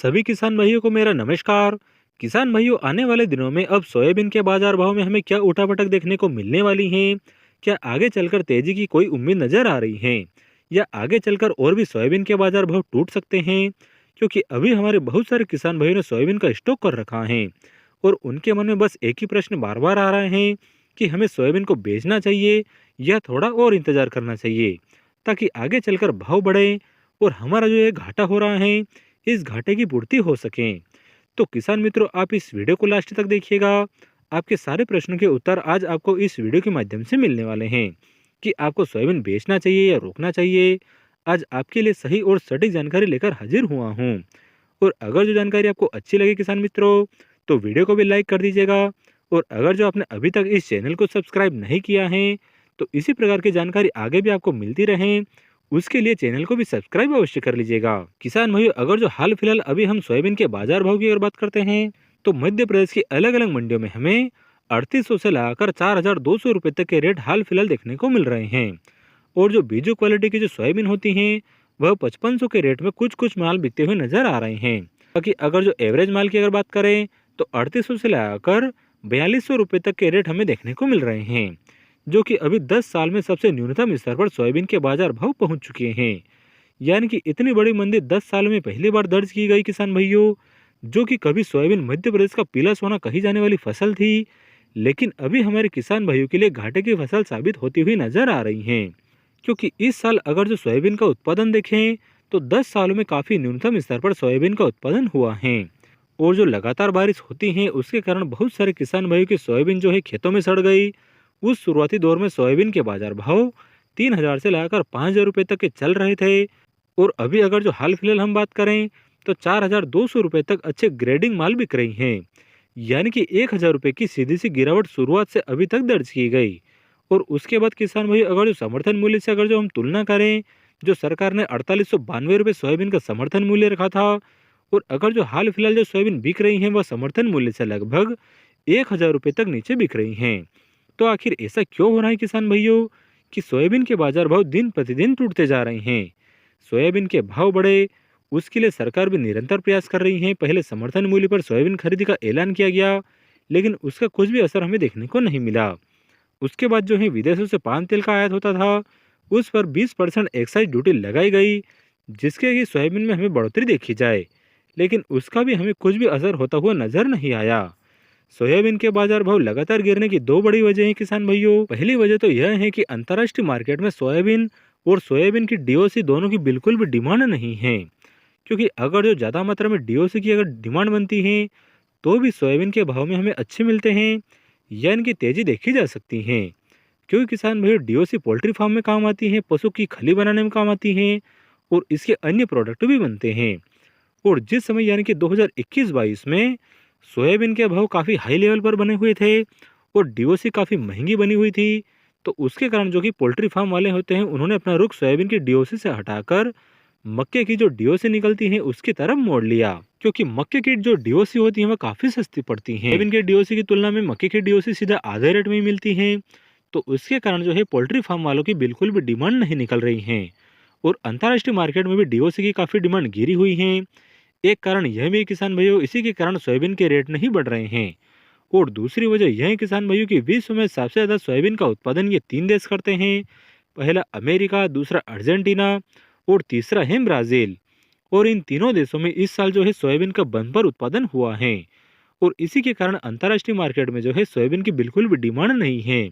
सभी किसान भाइयों को मेरा नमस्कार। किसान भाइयों, आने वाले दिनों में अब सोयाबीन के बाजार भाव में हमें क्या उठापटक देखने को मिलने वाली है? क्या आगे चलकर तेजी की कोई उम्मीद नजर आ रही है, या आगे चलकर और भी सोयाबीन के बाजार भाव टूट सकते हैं? क्योंकि अभी हमारे बहुत सारे किसान भाइयों ने सोयाबीन का स्टॉक कर रखा है, और उनके मन में बस एक ही प्रश्न बार बार आ रहे हैं कि हमें सोयाबीन को बेचना चाहिए या थोड़ा और इंतजार करना चाहिए, ताकि आगे चलकर भाव बढ़े और हमारा जो ये घाटा हो रहा है, इस घाटे की पूर्ति हो सके। तो किसान मित्रों, आप इस वीडियो को लास्ट तक देखिएगा। आपके सारे प्रश्नों के उत्तर आज आपको इस वीडियो के माध्यम से मिलने वाले हैं कि आपको सोयाबीन बेचना चाहिए या रोकना चाहिए। आज आपके लिए सही और सटीक जानकारी लेकर हाजिर हुआ हूँ। और अगर जो जानकारी आपको अच्छी लगे किसान मित्रों, तो वीडियो को भी लाइक कर दीजिएगा। और अगर जो आपने अभी तक इस चैनल को सब्सक्राइब नहीं किया है, तो इसी प्रकार की जानकारी आगे भी आपको मिलती रहे, उसके लिए चैनल को भी सब्सक्राइब अवश्य कर लीजिएगा। किसान भाइयों, अगर जो हाल फिलहाल अभी हम सोयाबीन के बाजार भाव की अगर बात करते हैं, तो मध्य प्रदेश की अलग अलग मंडियों में हमें 3800 से लगाकर 4200 रुपए तक के रेट हाल फिलहाल देखने को मिल रहे हैं। और जो बीजू क्वालिटी की जो सोयाबीन होती हैं, वह 5500 के रेट में कुछ कुछ माल बिकते हुए नजर आ रहे हैं। बाकी अगर जो एवरेज माल की अगर बात करें, तो 3800 से लगाकर 4200 रुपए तक के रेट हमें देखने को मिल रहे हैं, जो कि अभी 10 साल में सबसे न्यूनतम स्तर पर सोयाबीन के बाजार भाव पहुंच चुके हैं। यानी कि इतनी बड़ी मंदी 10 साल में पहली बार दर्ज की गई किसान भाइयों। जो कि कभी सोयाबीन मध्य प्रदेश का पीला सोना कही जाने वाली फसल थी, लेकिन अभी हमारे किसान भाइयों के लिए घाटे की फसल साबित होती हुई नजर आ रही हैं। क्योंकि इस साल अगर जो सोयाबीन का उत्पादन देखें, तो 10 सालों में काफी न्यूनतम स्तर पर सोयाबीन का उत्पादन हुआ है। और जो लगातार बारिश होती है, उसके कारण बहुत सारे किसान भाइयों की सोयाबीन जो है खेतों में सड़ गई। उस शुरुआती दौर में सोयाबीन के बाजार भाव 3000 से लगाकर 5000 रुपए तक के चल रहे थे। और अभी अगर जो हाल फिलहाल हम बात करें, तो 4200 रुपए तक अच्छे ग्रेडिंग माल बिक रही हैं। यानी कि 1000 रुपए की सीधी सी गिरावट शुरुआत से अभी तक दर्ज की गई। और उसके बाद किसान भाई, अगर जो समर्थन मूल्य से अगर जो हम तुलना करें, जो सरकार ने 4892 रुपये सोयाबीन का समर्थन मूल्य रखा था, और अगर जो हाल फिलहाल जो सोयाबीन बिक रही हैं, वह समर्थन मूल्य से लगभग 1000 रुपये तक नीचे बिक रही हैं। तो आखिर ऐसा क्यों हो रहा है किसान भाइयों, कि सोयाबीन के बाजार भाव दिन प्रतिदिन टूटते जा रहे हैं? सोयाबीन के भाव बढ़े, उसके लिए सरकार भी निरंतर प्रयास कर रही है। पहले समर्थन मूल्य पर सोयाबीन खरीदी का ऐलान किया गया, लेकिन उसका कुछ भी असर हमें देखने को नहीं मिला। उसके बाद जो है विदेशों से पाम तेल का आयात होता था, उस पर 20% एक्साइज ड्यूटी लगाई गई, जिसके कि सोयाबीन में हमें बढ़ोतरी देखी जाए, लेकिन उसका भी हमें कुछ भी असर होता हुआ नजर नहीं आया। सोयाबीन के बाजार भाव लगातार गिरने की दो बड़ी वजह है किसान भाइयों। पहली वजह तो यह है कि अंतर्राष्ट्रीय मार्केट में सोयाबीन और सोयाबीन की डीओसी दोनों की बिल्कुल भी डिमांड नहीं है। क्योंकि अगर जो ज़्यादा मात्रा में डीओसी की अगर डिमांड बनती है, तो भी सोयाबीन के भाव में हमें अच्छे मिलते हैं, या इनकी तेजी देखी जा सकती है। क्योंकि किसान भाई, डीओसी पोल्ट्री फार्म में काम आती है, पशु की खली बनाने में काम आती है, और इसके अन्य प्रोडक्ट भी बनते हैं। और जिस समय यानी कि 2021-22 में सोयाबीन के भाव काफ़ी हाई लेवल पर बने हुए थे, और डीओसी काफ़ी महंगी बनी हुई थी, तो उसके कारण जो कि पोल्ट्री फार्म वाले होते हैं, उन्होंने अपना रुख सोयाबीन की डीओसी से हटाकर मक्के की जो डीओसी निकलती है उसकी तरफ मोड़ लिया। क्योंकि मक्के की जो डीओसी होती है वह काफ़ी सस्ती पड़ती है। सोयाबीन के डीओसी की तुलना में मक्के की डीओसी सीधा आधे रेट में ही मिलती है। तो उसके कारण जो है पोल्ट्री फार्म वालों की बिल्कुल भी डिमांड नहीं निकल रही है, और अंतर्राष्ट्रीय मार्केट में भी डीओसी की काफ़ी डिमांड गिरी हुई है। एक कारण यह भी है किसान भाइयों, इसी के कारण सोयाबीन के रेट नहीं बढ़ रहे हैं। और दूसरी वजह यह है किसान भाइयों की विश्व में सबसे ज़्यादा सोयाबीन का उत्पादन ये तीन देश करते हैं। पहला अमेरिका, दूसरा अर्जेंटीना, और तीसरा है ब्राज़ील। और इन तीनों देशों में इस साल जो है सोयाबीन का बम्पर उत्पादन हुआ है, और इसी के कारण अंतर्राष्ट्रीय मार्केट में जो है सोयाबीन की बिल्कुल भी डिमांड नहीं है।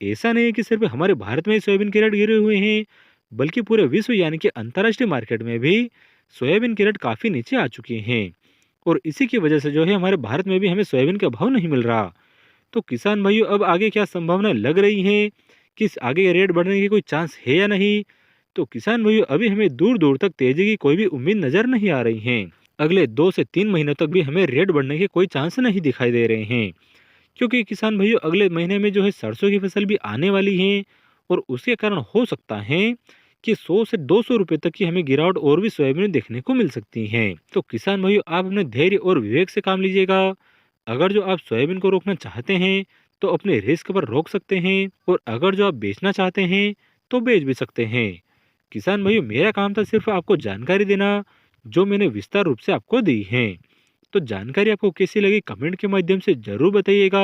ऐसा नहीं है कि सिर्फ हमारे भारत में ही सोयाबीन के रेट गिरे हुए हैं, बल्कि पूरे विश्व यानी कि अंतर्राष्ट्रीय मार्केट में भी सोयाबीन के रेट काफ़ी नीचे आ चुके हैं। और इसी की वजह से जो है हमारे भारत में भी हमें सोयाबीन का भाव नहीं मिल रहा। तो किसान भाइयों, अब आगे क्या संभावना लग रही है, कि इस आगे रेट बढ़ने की कोई चांस है या नहीं? तो किसान भाइयों, अभी हमें दूर दूर तक तेजी की कोई भी उम्मीद नजर नहीं आ रही है। अगले 2 से 3 महीनों तक भी हमें रेट बढ़ने के कोई चांस नहीं दिखाई दे रहे हैं। क्योंकि किसान भाइयों, अगले महीने में जो है सरसों की फसल भी आने वाली है, और उसके कारण हो सकता है कि 100 से 200 रुपए तक की हमें गिरावट और भी सोयाबीन में देखने को मिल सकती है। तो किसान भाइयों, आप अपने धैर्य और विवेक से काम लीजिएगा। अगर जो आप सोयाबीन को रोकना चाहते हैं, तो अपने रिस्क पर रोक सकते हैं, और अगर जो आप बेचना चाहते हैं, तो बेच भी सकते हैं। किसान भाइयों, मेरा काम था सिर्फ आपको जानकारी देना, जो मैंने विस्तार रूप से आपको दी हैं। तो जानकारी आपको कैसी लगी कमेंट के माध्यम से ज़रूर बताइएगा।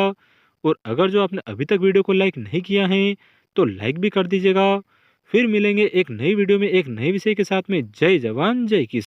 और अगर जो आपने अभी तक वीडियो को लाइक नहीं किया है तो लाइक भी कर दीजिएगा। फिर मिलेंगे एक नई वीडियो में एक नए विषय के साथ में। जय जवान जय किसान।